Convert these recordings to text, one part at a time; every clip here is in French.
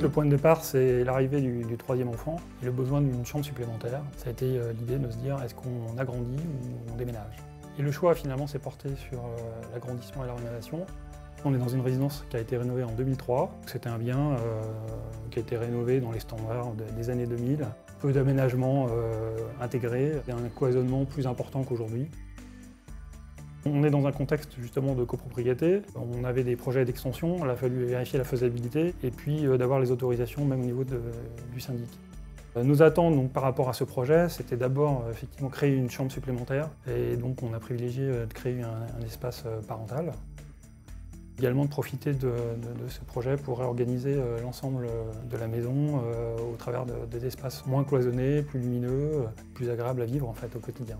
Le point de départ, c'est l'arrivée du troisième enfant et le besoin d'une chambre supplémentaire. Ça a été l'idée de se dire, est-ce qu'on agrandit ou on déménage? Et le choix, finalement, s'est porté sur l'agrandissement et la rénovation. On est dans une résidence qui a été rénovée en 2003. C'était un bien qui a été rénové dans les standards des années 2000. Peu d'aménagements intégrés et un cloisonnement plus important qu'aujourd'hui. On est dans un contexte justement de copropriété. On avait des projets d'extension, il a fallu vérifier la faisabilité et puis d'avoir les autorisations même au niveau du syndic. Nos attentes donc, par rapport à ce projet, c'était d'abord effectivement créer une chambre supplémentaire et donc on a privilégié de créer un espace parental. Également de profiter de ce projet pour réorganiser l'ensemble de la maison au travers des espaces moins cloisonnés, plus lumineux, plus agréables à vivre en fait au quotidien.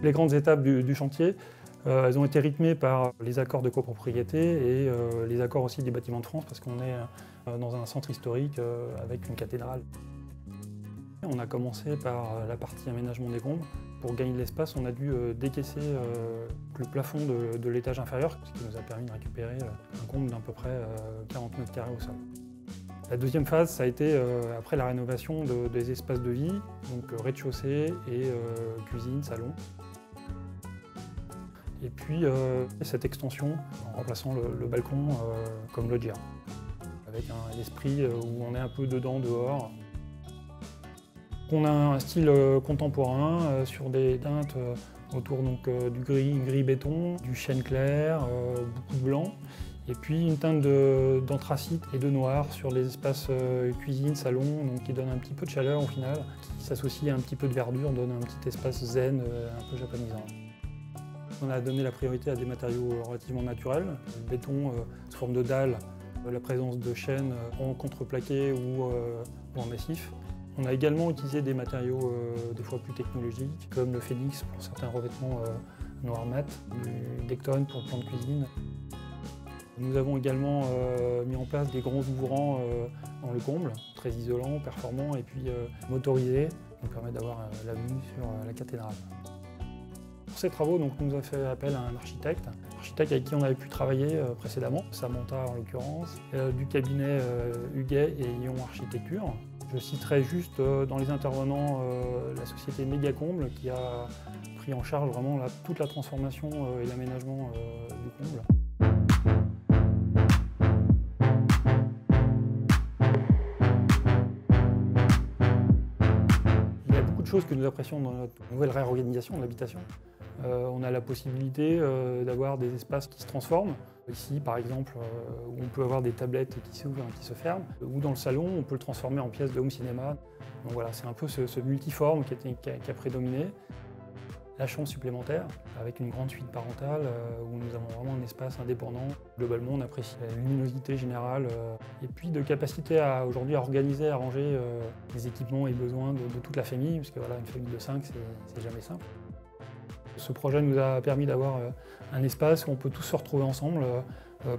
Les grandes étapes du chantier, elles ont été rythmées par les accords de copropriété et les accords aussi des Bâtiments de France parce qu'on est dans un centre historique avec une cathédrale. On a commencé par la partie aménagement des combles. Pour gagner de l'espace, on a dû décaisser le plafond de l'étage inférieur, ce qui nous a permis de récupérer un comble d'à peu près 40 mètres carrés au sol. La deuxième phase, ça a été après la rénovation des espaces de vie, donc rez-de-chaussée et cuisine, salon. Et puis cette extension en remplaçant le balcon comme loggia, avec un esprit où on est un peu dedans, dehors. On a un style contemporain sur des teintes autour donc, du gris béton, du chêne clair, beaucoup de blanc. Et puis une teinte d'anthracite et de noir sur les espaces cuisine, salon, donc qui donne un petit peu de chaleur au final, qui s'associe à un petit peu de verdure, donne un petit espace zen, un peu japonisant. On a donné la priorité à des matériaux relativement naturels, le béton sous forme de dalle, la présence de chêne en contreplaqué ou en massif. On a également utilisé des matériaux des fois plus technologiques, comme le phénix pour certains revêtements noir mat, du Decton pour le plan de cuisine. Nous avons également mis en place des grands ouvrants dans le comble, très isolants, performants et puis motorisés, qui nous permettent d'avoir la vue sur la cathédrale. Pour ces travaux, donc, on nous a fait appel à un architecte avec qui on avait pu travailler précédemment, Samantha en l'occurrence, du cabinet Huguet et Lyon Architecture. Je citerai juste dans les intervenants la société Megacomble qui a pris en charge vraiment toute la transformation et l'aménagement du comble. Il y a beaucoup de choses que nous apprécions dans notre nouvelle réorganisation de l'habitation. On a la possibilité d'avoir des espaces qui se transforment. Ici, par exemple, où on peut avoir des tablettes qui s'ouvrent et qui se ferment. Ou dans le salon, on peut le transformer en pièce de home cinéma. Donc voilà, c'est un peu ce multiforme qui a prédominé. La chambre supplémentaire, avec une grande suite parentale, où nous avons vraiment un espace indépendant. Globalement, on apprécie la luminosité générale et puis de capacité aujourd'hui à organiser, à ranger les équipements et besoins de toute la famille, parce que voilà, une famille de 5, c'est jamais simple. Ce projet nous a permis d'avoir un espace où on peut tous se retrouver ensemble,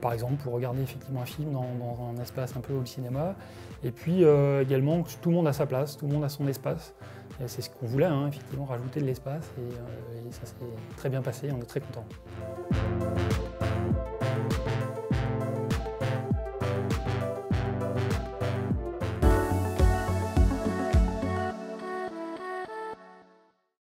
par exemple pour regarder effectivement un film dans un espace un peu au cinéma. Et puis également, tout le monde a sa place, tout le monde a son espace. C'est ce qu'on voulait, hein, effectivement, rajouter de l'espace et ça s'est très bien passé, on est très contents.